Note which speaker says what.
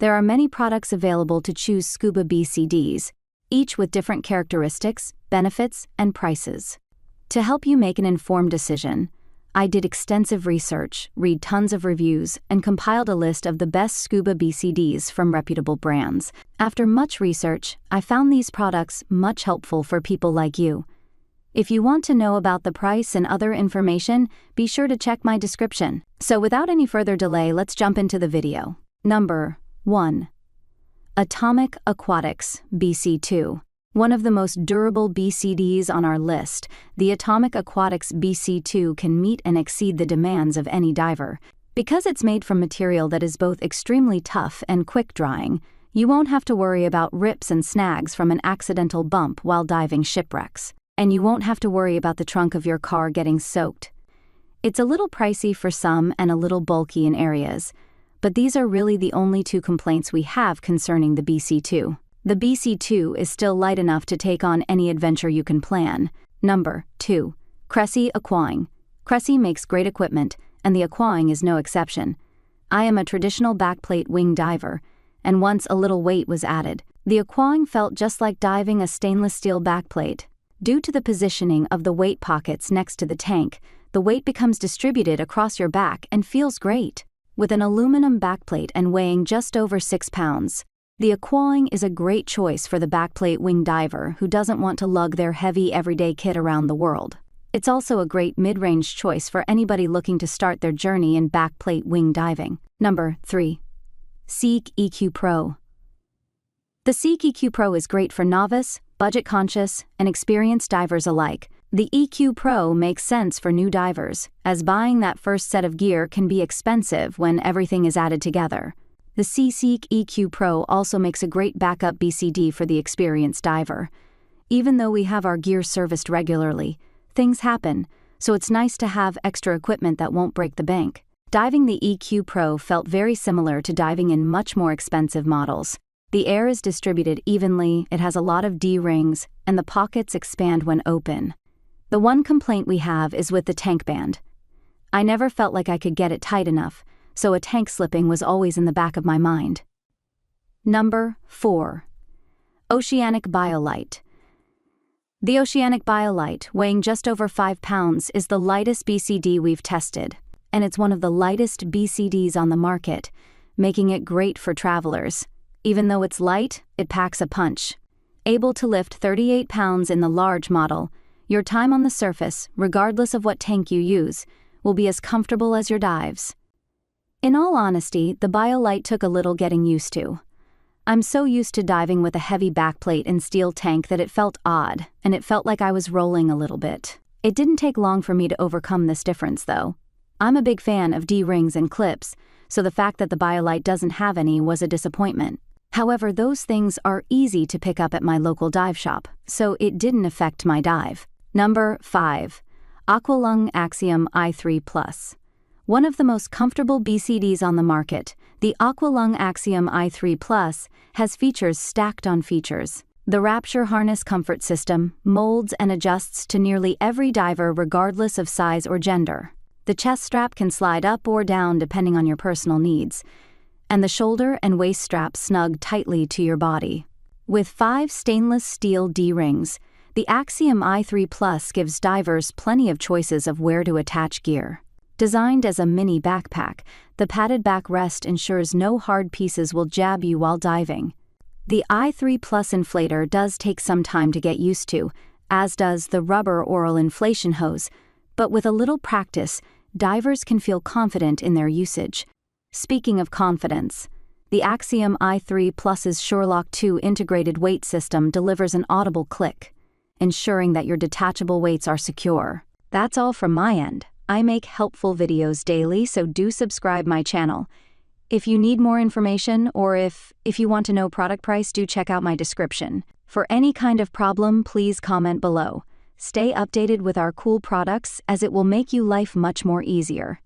Speaker 1: There are many products available to choose Scuba BCDs, each with different characteristics, benefits, and prices. To help you make an informed decision, I did extensive research, read tons of reviews, and compiled a list of the best Scuba BCDs from reputable brands. After much research, I found these products much helpful for people like you. If you want to know about the price and other information, be sure to check my description. So without any further delay, let's jump into the video. Number 1. Atomic Aquatics BC2. One of the most durable BCDs on our list, the Atomic Aquatics BC2 can meet and exceed the demands of any diver. Because it's made from material that is both extremely tough and quick-drying, you won't have to worry about rips and snags from an accidental bump while diving shipwrecks. And you won't have to worry about the trunk of your car getting soaked. It's a little pricey for some and a little bulky in areas, but these are really the only two complaints we have concerning the BC2. The BC2 is still light enough to take on any adventure you can plan. Number 2. Cressi Aquawing. Cressi makes great equipment, and the Aquawing is no exception. I am a traditional backplate wing diver, and once a little weight was added, the Aquawing felt just like diving a stainless steel backplate. Due to the positioning of the weight pockets next to the tank, the weight becomes distributed across your back and feels great. With an aluminum backplate and weighing just over 6 pounds, the Aqualung is a great choice for the backplate wing diver who doesn't want to lug their heavy everyday kit around the world. It's also a great mid-range choice for anybody looking to start their journey in backplate wing diving. Number 3. SEAC EQ-Pro. The SEAC EQ-Pro is great for novice, budget-conscious, and experienced divers alike. The EQ-Pro makes sense for new divers, as buying that first set of gear can be expensive when everything is added together. The SEAC EQ-Pro also makes a great backup BCD for the experienced diver. Even though we have our gear serviced regularly, things happen, so it's nice to have extra equipment that won't break the bank. Diving the EQ-Pro felt very similar to diving in much more expensive models. The air is distributed evenly, it has a lot of D-rings, and the pockets expand when open. The one complaint we have is with the tank band. I never felt like I could get it tight enough, so a tank slipping was always in the back of my mind. Number 4. Oceanic Biolite. The Oceanic Biolite, weighing just over 5 pounds, is the lightest BCD we've tested, and it's one of the lightest BCDs on the market, making it great for travelers. Even though it's light, it packs a punch. Able to lift 38 pounds in the large model, your time on the surface, regardless of what tank you use, will be as comfortable as your dives. In all honesty, the Biolite took a little getting used to. I'm so used to diving with a heavy backplate and steel tank that it felt odd, and it felt like I was rolling a little bit. It didn't take long for me to overcome this difference, though. I'm a big fan of D-rings and clips, so the fact that the Biolite doesn't have any was a disappointment. However, those things are easy to pick up at my local dive shop, so it didn't affect my dive. Number 5. Aqualung Axiom i3+. One of the most comfortable BCDs on the market, the Aqualung Axiom i3+ has features stacked on features. The Rapture harness comfort system molds and adjusts to nearly every diver regardless of size or gender. The chest strap can slide up or down depending on your personal needs, and the shoulder and waist straps snug tightly to your body. With 5 stainless steel D-rings, the Axiom i3+ gives divers plenty of choices of where to attach gear. Designed as a mini backpack, the padded backrest ensures no hard pieces will jab you while diving. The i3+ inflator does take some time to get used to, as does the rubber oral inflation hose, but with a little practice, divers can feel confident in their usage. Speaking of confidence, the Axiom i3+'s Shorelock 2 integrated weight system delivers an audible click, ensuring that your detachable weights are secure. That's all from my end. I make helpful videos daily, so do subscribe my channel. If you need more information or if you want to know product price, do check out my description. For any kind of problem, please comment below. Stay updated with our cool products as it will make you life much more easier.